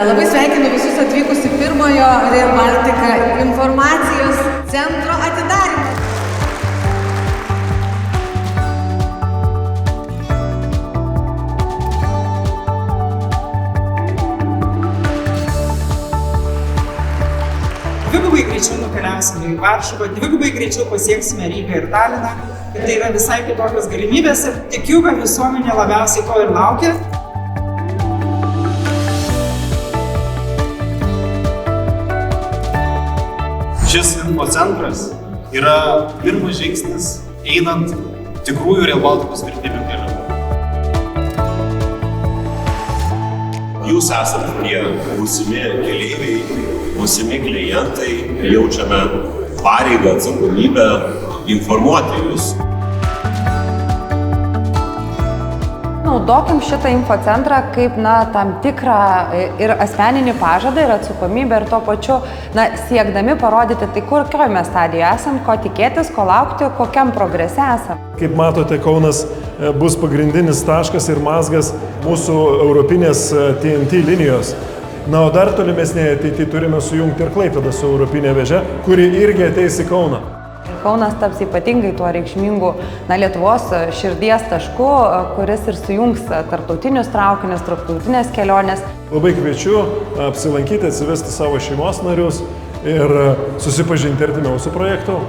Labai sveikinu visus atvykus į pirmojo Rail Baltica informacijos centro atidarymą. Dvigubai greičiau nukeliausime į Varšuvą, dvigubai greičiau pasieksime Rygą ir Taliną. Tai yra visai kitokios galimybės ir tikiu, kad visuomenė labiausiai to ir laukia. Šis infocentras yra pirmas žingsnis einant tikrųjų Rail Balticos vertybių keliu. Jūs esate tie būsimi keleiviai, būsimi klientai, jaučiame pareigą, atsakomybę informuoti jūs. Naudokim šitą infocentrą kaip tam tikrą ir asmeninį pažadą ir atsakomybę ir tuo pačiu siekdami parodyti, tai kokioj mes stadijoje esam, ko tikėtis, ko laukti, kokiam progrese esam. Kaip matote, Kaunas bus pagrindinis taškas ir mazgas mūsų europinės TNT linijos. O dar tolimesnėje ateityje turime sujungti ir Klaipėdą su europinė vėže, kuri irgi ateis į Kauną. Kaunas taps ypatingai tuo reikšmingu Lietuvos širdies tašku, kuris ir sujungs tarptautinius traukinius, tarptautinės kelionės. Labai kviečiu apsilankyti, atsivesti savo šeimos narius ir susipažinti artimiau su projektu.